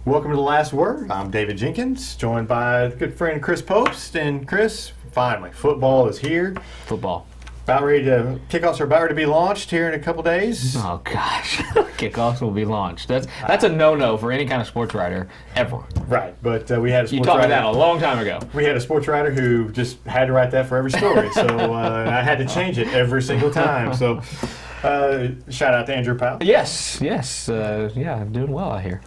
Welcome to The Last Word. I'm David Jenkins, joined by good friend Chris Post. And Chris, finally, football is here. Football. Kickoffs are about ready to be launched here in a couple days. Oh gosh, kickoffs will be launched. That's a no-no for any kind of sports writer ever. Right, but we had a sports You taught me writer. that a long time ago. We had a sports writer who just had to write that for every story, so I had to change it every single time. So shout out to Andrew Powell. Yes. Yeah, I'm doing well out here.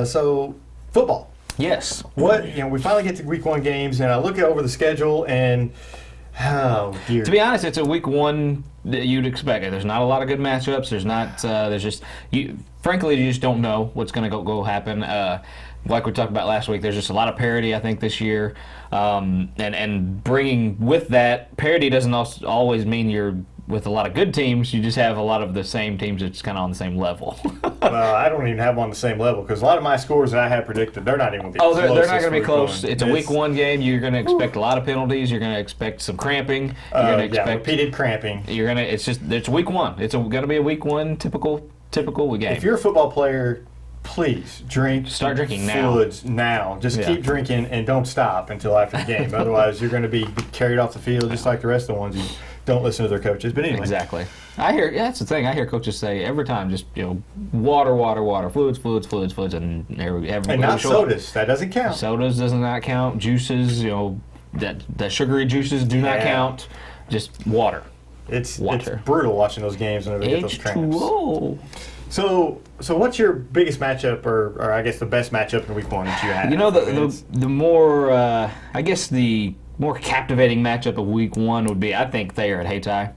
So football. Yes. We finally get to week one games, and I look over the schedule and. Oh dear. To be honest, it's a week one that you'd expect. There's not a lot of good matchups. Frankly, you just don't know what's going to go happen. Like we talked about last week, there's just a lot of parity, I think, this year. And bringing with that, parity doesn't always mean you're with a lot of good teams. You just have a lot of the same teams that's kind of on the same level. Well, I don't even have them on the same level because a lot of my scores that I had predicted, they're not even going to be close. They're not going to be close. It's a week one game. You're going to expect a lot of penalties. You're going to expect some cramping. You're going to expect repeated cramping. It's week one. It's going to be a week one typical game. If you're a football player, please Start drinking fluids now. Just keep drinking and don't stop until after the game. Otherwise, you're going to be carried off the field just like the rest of the ones who don't listen to their coaches. But anyway. Exactly. That's the thing. I hear coaches say every time, just water, fluids, and not sodas. That doesn't count. Sodas does not count. Juices, that sugary juices do not count. Just water. It's brutal watching those games whenever they get those cramps. H2O. So what's your biggest matchup, or I guess the best matchup in week one that you had? The more, the more captivating matchup of week one would be, I think, Thayer at Hayti.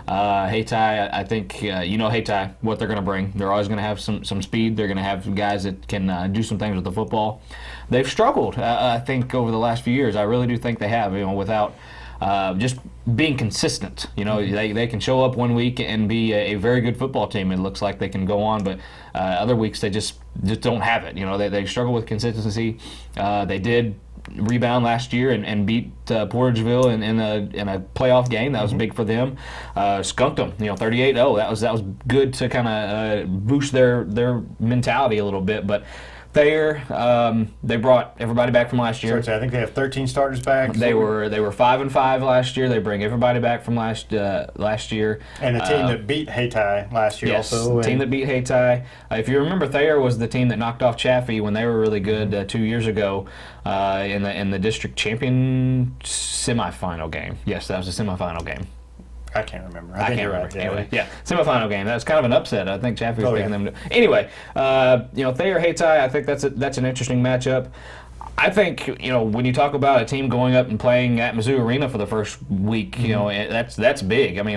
Hayti, I think, Hayti, what they're going to bring. They're always going to have some speed. They're going to have guys that can do some things with the football. They've struggled, I think, over the last few years. I really do think they have, without just being consistent. They can show up one week and be a very good football team. It looks like they can go on, but other weeks they just don't have it. They struggle with consistency. They did rebound last year and beat Portageville in a playoff game. That was big for them. Skunked them, 38-0. That was good to kind of boost their mentality a little bit, but. Thayer, they brought everybody back from last year. I think they have 13 starters back. They were 5-5 last year. They bring everybody back from last year. And the team that beat Hayti last year also. Yes, the team that beat Hayti. If you remember, Thayer was the team that knocked off Chaffee when they were really good 2 years ago in the district champion semifinal game. Yes, that was the semifinal game. I can't remember. I think you're right. Anyway, semifinal game. That was kind of an upset. I think Chaffee was picking them. Anyway, Thayer Hayti, I think that's an interesting matchup. I think when you talk about a team going up and playing at Mizzou Arena for the first week, that's big. I mean,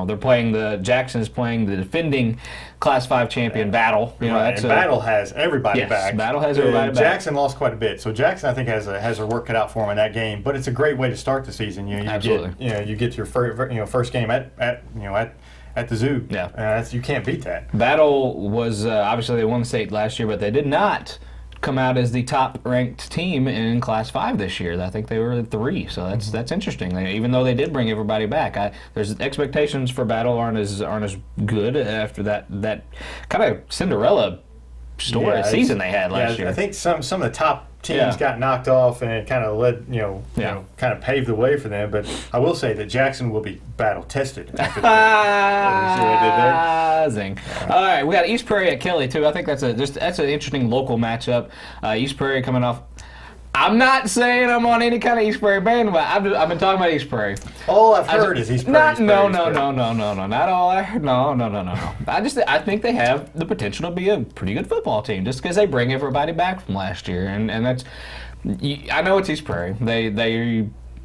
they're playing Jackson's playing the defending Class 5 champion Battle. Battle has everybody back. Battle has everybody back. Jackson lost quite a bit, so Jackson I think has her work cut out for him in that game. But it's a great way to start the season. Absolutely. You get your first game at the zoo. Yeah, you can't beat that. Battle was obviously they won the state last year, but they did not come out as the top-ranked team in Class 5 this year. I think they were 3, so that's interesting. Even though they did bring everybody back, there's expectations for Battle aren't as good after that kind of Cinderella season they had last year. I think some of the top teams got knocked off, and it kind of led, kind of paved the way for them. But I will say that Jackson will be battle tested after Zing. All right, we got East Prairie at Kelly too. I think that's an interesting local matchup. East Prairie coming off. I'm not saying I'm on any kind of East Prairie bandwagon. I've been talking about East Prairie. All I've heard is East Prairie. No. Not all I heard. No. I think they have the potential to be a pretty good football team just because they bring everybody back from last year, and that's. I know it's East Prairie.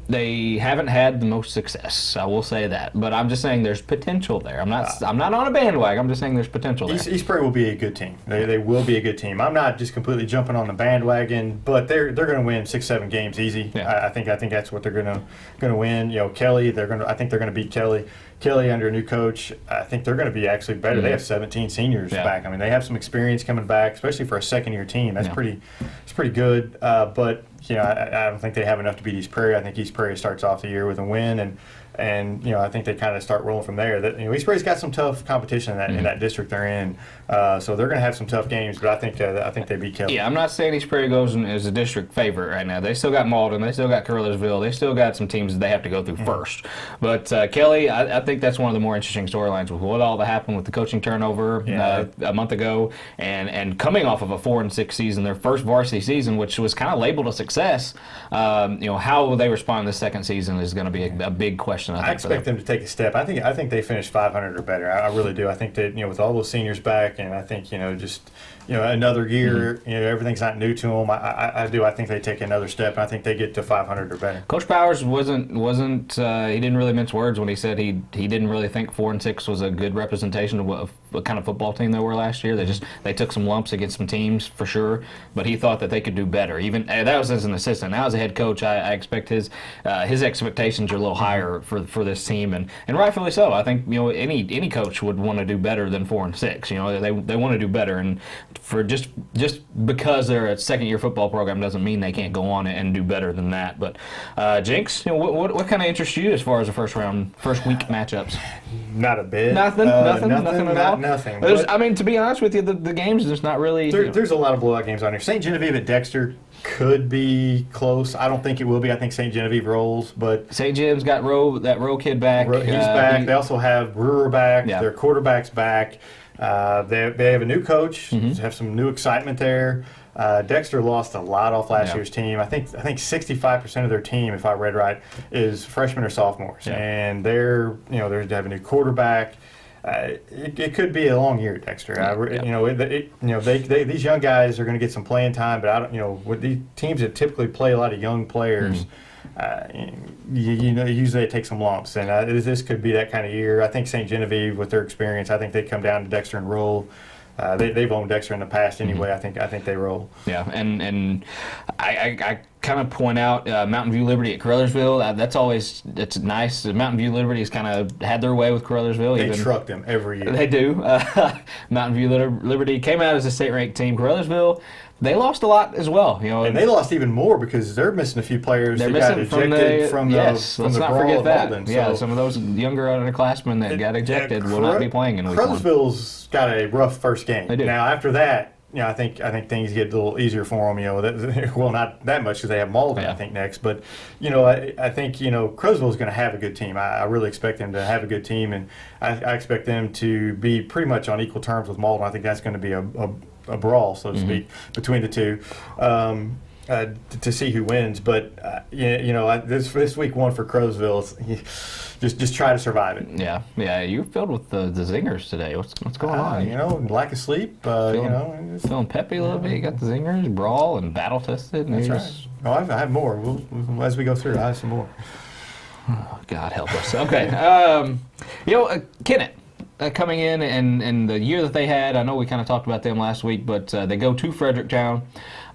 They haven't had the most success. I will say that, but I'm just saying there's potential there. I'm not on a bandwagon. I'm just saying there's potential there. East Prairie will be a good team. They will be a good team. I'm not just completely jumping on the bandwagon, but they're going to win 6-7 games easy. Yeah. I think that's what they're going to win. Kelly, I think they're going to beat Kelly. Kelly under a new coach, I think they're going to be actually better. They have 17 seniors back. I mean, they have some experience coming back, especially for a second-year team. That's pretty good. But I don't think they have enough to beat East Prairie. I think East Prairie starts off the year with a win, and And I think they kind of start rolling from there. That East Prairie's got some tough competition in that district they're in, so they're going to have some tough games. But I think they beat Kelly. Yeah, I'm not saying East Prairie goes as a district favorite right now. They still got Malden, they still got Curlersville, they still got some teams that they have to go through first. But Kelly, I think that's one of the more interesting storylines with what all that happened with the coaching turnover a month ago, and coming off of a 4-6 season, their first varsity season, which was kind of labeled a success. How will they respond this second season is going to be a big question. I expect them to take a step. I think they finish 500 or better. I really do. I think that with all those seniors back, and I think just another year, everything's not new to them. I do. I think they take another step, and I think they get to 500 or better. Coach Powers wasn't. He didn't really mince words when he said he didn't really think 4-6 was a good representation of what kind of football team they were last year. They took some lumps against some teams for sure, but he thought that they could do better. Even that was as an assistant. Now as a head coach, I expect his expectations are a little higher for this team, and rightfully so. I think any coach would want to do better than 4-6. They want to do better, and for just because they're a second-year football program doesn't mean they can't go on and do better than that. But Jinx, what kind of interests you as far as the first week matchups? Not a bit. Nothing at all. Nothing. To be honest with you, the games there's not really. There's a lot of blowout games on here. St. Genevieve at Dexter could be close. I don't think it will be. I think St. Genevieve rolls, but St. Jim's got that Rowe kid back. He's back. They also have Brewer back. Yeah. Their quarterback's back. They have a new coach. Have some new excitement there. Dexter lost a lot off last year's team. I think 65% of their team, if I read right, is freshmen or sophomores, and they have a new quarterback. It could be a long year at Dexter. These young guys are going to get some playing time, but with these teams that typically play a lot of young players, usually it takes some lumps, and this could be that kind of year. I think St. Genevieve, with their experience, I think they come down to Dexter and roll. They've owned Dexter in the past anyway. I think they roll. Yeah, and I kind of point out Mountain View Liberty at Curlersville. It's nice. Mountain View Liberty has kind of had their way with Curlersville. They truck them every year. They do. Mountain View Liberty came out as a state-ranked team. Curlersville, they lost a lot as well. And they lost even more because they're missing a few players. They're got missing ejected from the let's not brawl forget of that. Malden. Some of those younger underclassmen that got ejected will not be playing in week one. Curlersville's got a rough first game. They do. Now after that, I think things get a little easier for them. Well, not that much because they have Malden, I think, next. But I think Crowsville's going to have a good team. I really expect them to have a good team, and I expect them to be pretty much on equal terms with Malden. I think that's going to be a brawl, so to speak, between the two. To see who wins, but this week one for Crowsville, just try to survive it. Yeah. You're filled with the zingers today. What's going on? Lack of sleep. Feeling peppy a little bit. You got the zingers, brawl, and battle tested. That's right. Oh, I have more. We'll, as we go through, I have some more. Oh, God help us. Okay. Kennett. Coming in and the year that they had, I know we kind of talked about them last week, but they go to Fredericktown.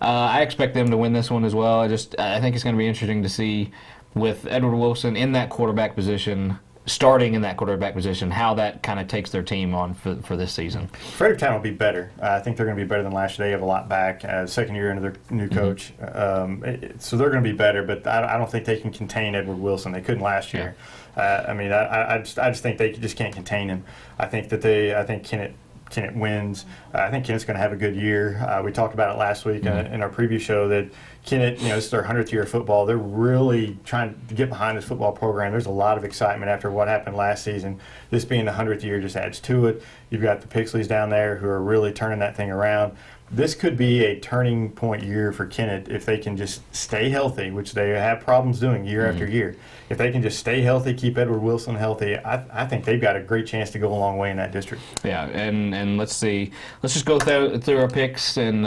I expect them to win this one as well. I think it's going to be interesting to see with Edward Wilson in that quarterback position, starting in that quarterback position, how that kind of takes their team on for this season. Fredericktown will be better. I think they're going to be better than last year. They have a lot back. Second year into their new coach, so they're going to be better. But I don't think they can contain Edward Wilson. They couldn't last year. I just think they just can't contain him. I think Kennett wins. I think Kennett's going to have a good year. We talked about it last week in our preview show that Kennett, this is their 100th year of football. They're really trying to get behind this football program. There's a lot of excitement after what happened last season. This being the 100th year just adds to it. You've got the Pixleys down there who are really turning that thing around. This could be a turning point year for Kennett if they can just stay healthy, which they have problems doing year after year. If they can just stay healthy, keep Edward Wilson healthy, I think they've got a great chance to go a long way in that district. Yeah, and let's see. Let's just go through our picks and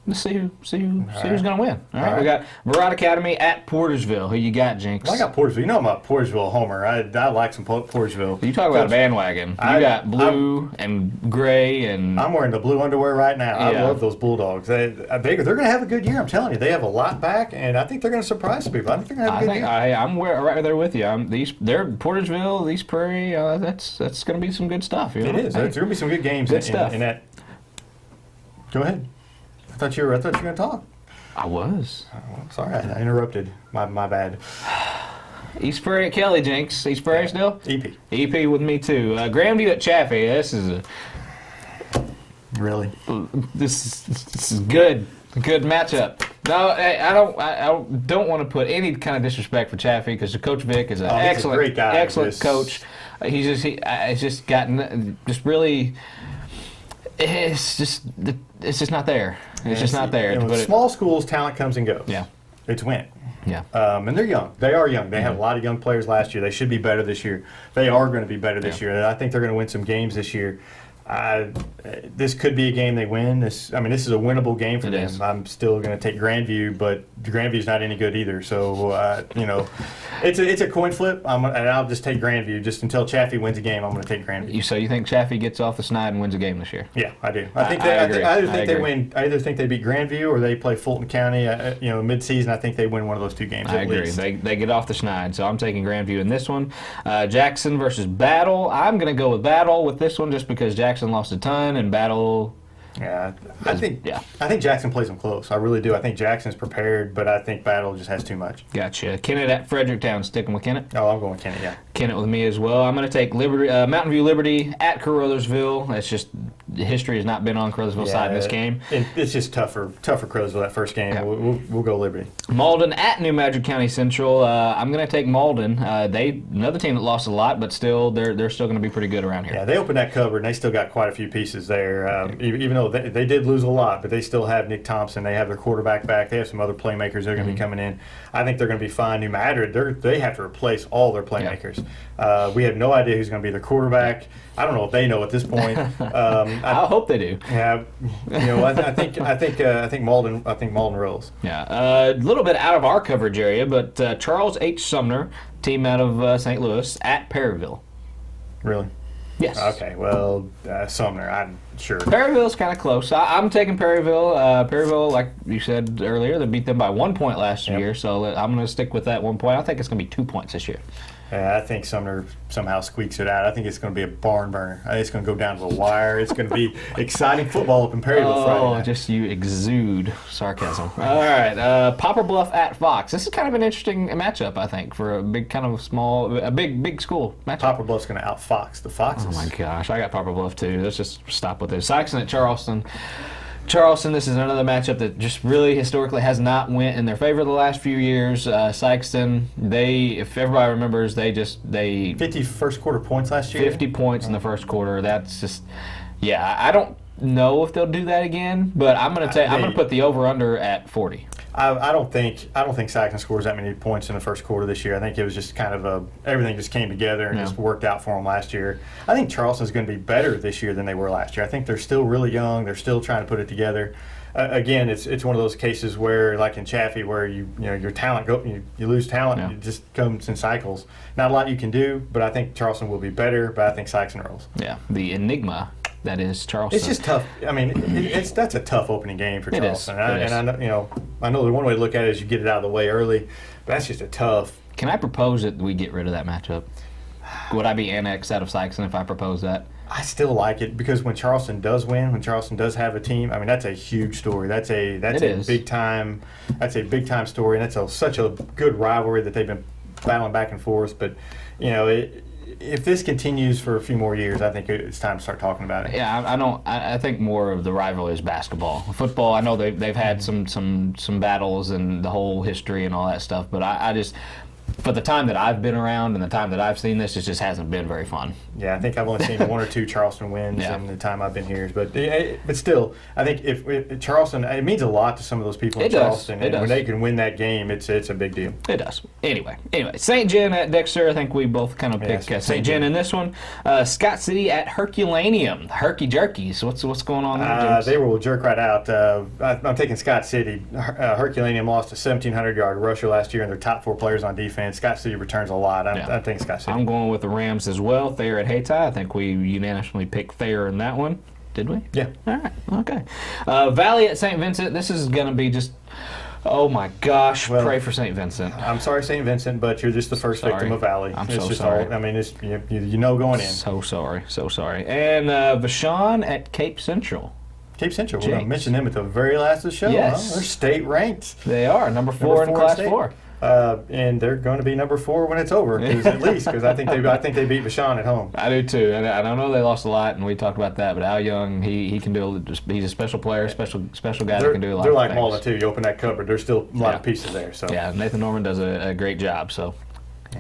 let's see who's going to win. All right, we got Murat Academy at Portersville. Who you got, Jinx? Well, I got Portersville. I'm a Portersville homer. I like some Portersville. You talk about a bandwagon. You got blue and gray, and I'm wearing the blue underwear right now. I love those Bulldogs. They're going to have a good year. I'm telling you, they have a lot back, and I think they're going to surprise people. I think they're going to have a good year. I'm right there with you. They're Portersville, East Prairie. That's going to be some good stuff. It is. There's going to be some good games in that. Go ahead. I thought you were going to talk. I was. Oh, sorry, I interrupted. My bad. East Prairie at Kelly, Jinx. East Prairie still? EP. EP with me too. Grandview at Chaffee. This is Really? this is good. Good matchup. No, I don't want to put any kind of disrespect for Chaffee because Coach Vic is an excellent, great guy. excellent coach. He's just gotten really. It's just not there. It's just not there. Small schools, talent comes and goes. Yeah. It's went. Yeah. And they're young. They are young. They have a lot of young players last year. They should be better this year. They are going to be better this year. I think they're going to win some games this year. This could be a game they win. This is a winnable game for them. Is. I'm still going to take Grandview, but Grandview's not any good either. So it's a coin flip. And I'll just take Grandview just until Chaffee wins a game. I'm going to take Grandview. So you think Chaffee gets off the snide and wins a game this year? Yeah, I do. I think agree. they win. I either think they beat Grandview or they play Fulton County. Mid-season, I think they win one of those two games. I agree. They get off the schneid, so I'm taking Grandview in this one. Jackson versus Battle. I'm going to go with Battle with this one just because Jackson lost a ton and Battle. Yeah, I think Jackson plays them close. I really do. I think Jackson's prepared, but I think Battle just has too much. Gotcha. Kennett at Fredericktown. Sticking with Kennett? Oh, I'm going with Kennett, yeah. Kennett with me as well. I'm going to take Mountain View Liberty at Caruthersville. That's just history has not been on Caruthersville's side in this game. It's just tougher Caruthersville that first game. Yeah. We'll go Liberty. Malden at New Madrid County Central. I'm going to take Malden. Another team that lost a lot, but still they're still going to be pretty good around here. Yeah, they opened that cupboard and they still got quite a few pieces there. Even though they did lose a lot, but they still have Nick Thompson. They have their quarterback back. They have some other playmakers that are going to be coming in. I think they're going to be fine. New Madrid, they have to replace all their playmakers. Yeah. We have no idea who's going to be the quarterback. I don't know if they know at this point. I hope they do. Yeah, I think Malden rolls. Yeah, a little bit out of our coverage area, but Charles H. Sumner, team out of St. Louis, at Perryville. Really? Yes. Okay. Well, Sumner, I'm sure. Perryville's kind of close. I'm taking Perryville. Perryville, like you said earlier, they beat them by 1 point last year, so I'm going to stick with that 1 point. I think it's going to be 2 points this year. I think Sumner somehow squeaks it out. I think it's going to be a barn burner. I think it's going to go down to the wire. It's going to be exciting football up in Perryville Friday night. Just you exude sarcasm. All right, Poplar Bluff at Fox. This is kind of an interesting matchup, I think, for a big kind of big school matchup. Poplar Bluff's going to out Fox the Foxes. Oh my gosh, I got Poplar Bluff too. Let's just stop with this. Sykeston at Charleston. Charleston, this is another matchup that just really historically has not went in their favor the last few years. Sykeston, if everybody remembers, they 50 first quarter points last year. 50 points in the first quarter. That's just, I don't know if they'll do that again, but I'm going to put the over under at 40. I don't think Sykeston scores that many points in the first quarter this year. I think it was just kind of everything just came together and just worked out for them last year. I think Charleston's going to be better this year than they were last year. I think they're still really young. They're still trying to put it together. Again, it's one of those cases where, like in Chaffee, where your talent you lose talent. It just comes in cycles. Not a lot you can do, but I think Charleston will be better. But I think Sykeston rolls. Yeah, the enigma. That is Charleston. It's just tough. I mean, that's a tough opening game for Charleston. I know the one way to look at it is you get it out of the way early, but that's just a tough. Can I propose that we get rid of that matchup? Would I be annexed out of Sykeston if I propose that? I still like it because when Charleston does win, when Charleston does have a team, I mean that's a huge story. That's a big time story, and that's such a good rivalry that they've been battling back and forth. But if this continues for a few more years, I think it's time to start talking about it. Yeah, I think more of the rivalry is basketball. Football, I know they've had some battles and the whole history and all that stuff, but I just, for the time that I've been around and the time that I've seen this, it just hasn't been very fun. Yeah, I think I've only seen one or two Charleston wins in the time I've been here. But still, I think if Charleston, it means a lot to some of those people in Charleston. And when they can win that game, it's a big deal. It does. Anyway, St. Jen at Dexter. I think we both kind of pick St. Jen in this one. Scott City at Herculaneum. The Herky Jerkies. What's going on there, James? They will jerk right out. I'm taking Scott City. Herculaneum lost a 1,700-yard rusher last year, and their top 4 players on defense. Scott City returns a lot. I'm thinking Scott City. I'm going with the Rams as well. Thayer at Hayti. I think we unanimously picked Thayer in that one. Did we? Yeah. All right. Okay. Valley at St. Vincent. This is going to be just, oh my gosh, pray for St. Vincent. I'm sorry, St. Vincent, but you're just the first victim of Valley. I'm so sorry. Going in. So sorry. And Vashon at Cape Central. Cape Central. We're going to mention them at the very last of the show. Yes. Huh? They're state ranked. They are. Number 4 in Class 4. And they're going to be number 4 when it's over, at least because I think they beat Vashon at home. I do too, and I know they lost a lot, and we talked about that. But Al Young, he can do. He's a special player, special guy that can do a lot. They're of like things. Mullen too. You open that cupboard, there's still a lot of pieces there. So yeah, Nathan Norman does a great job. So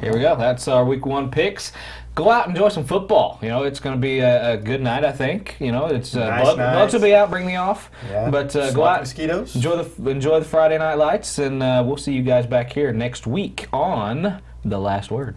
here we go. That's our week 1 picks. Go out and enjoy some football. You know, it's going to be a good night, I think. You know, it's bugs will be out, bring me off. Yeah. But go out, mosquitoes. Enjoy the Friday night lights, and we'll see you guys back here next week on The Last Word.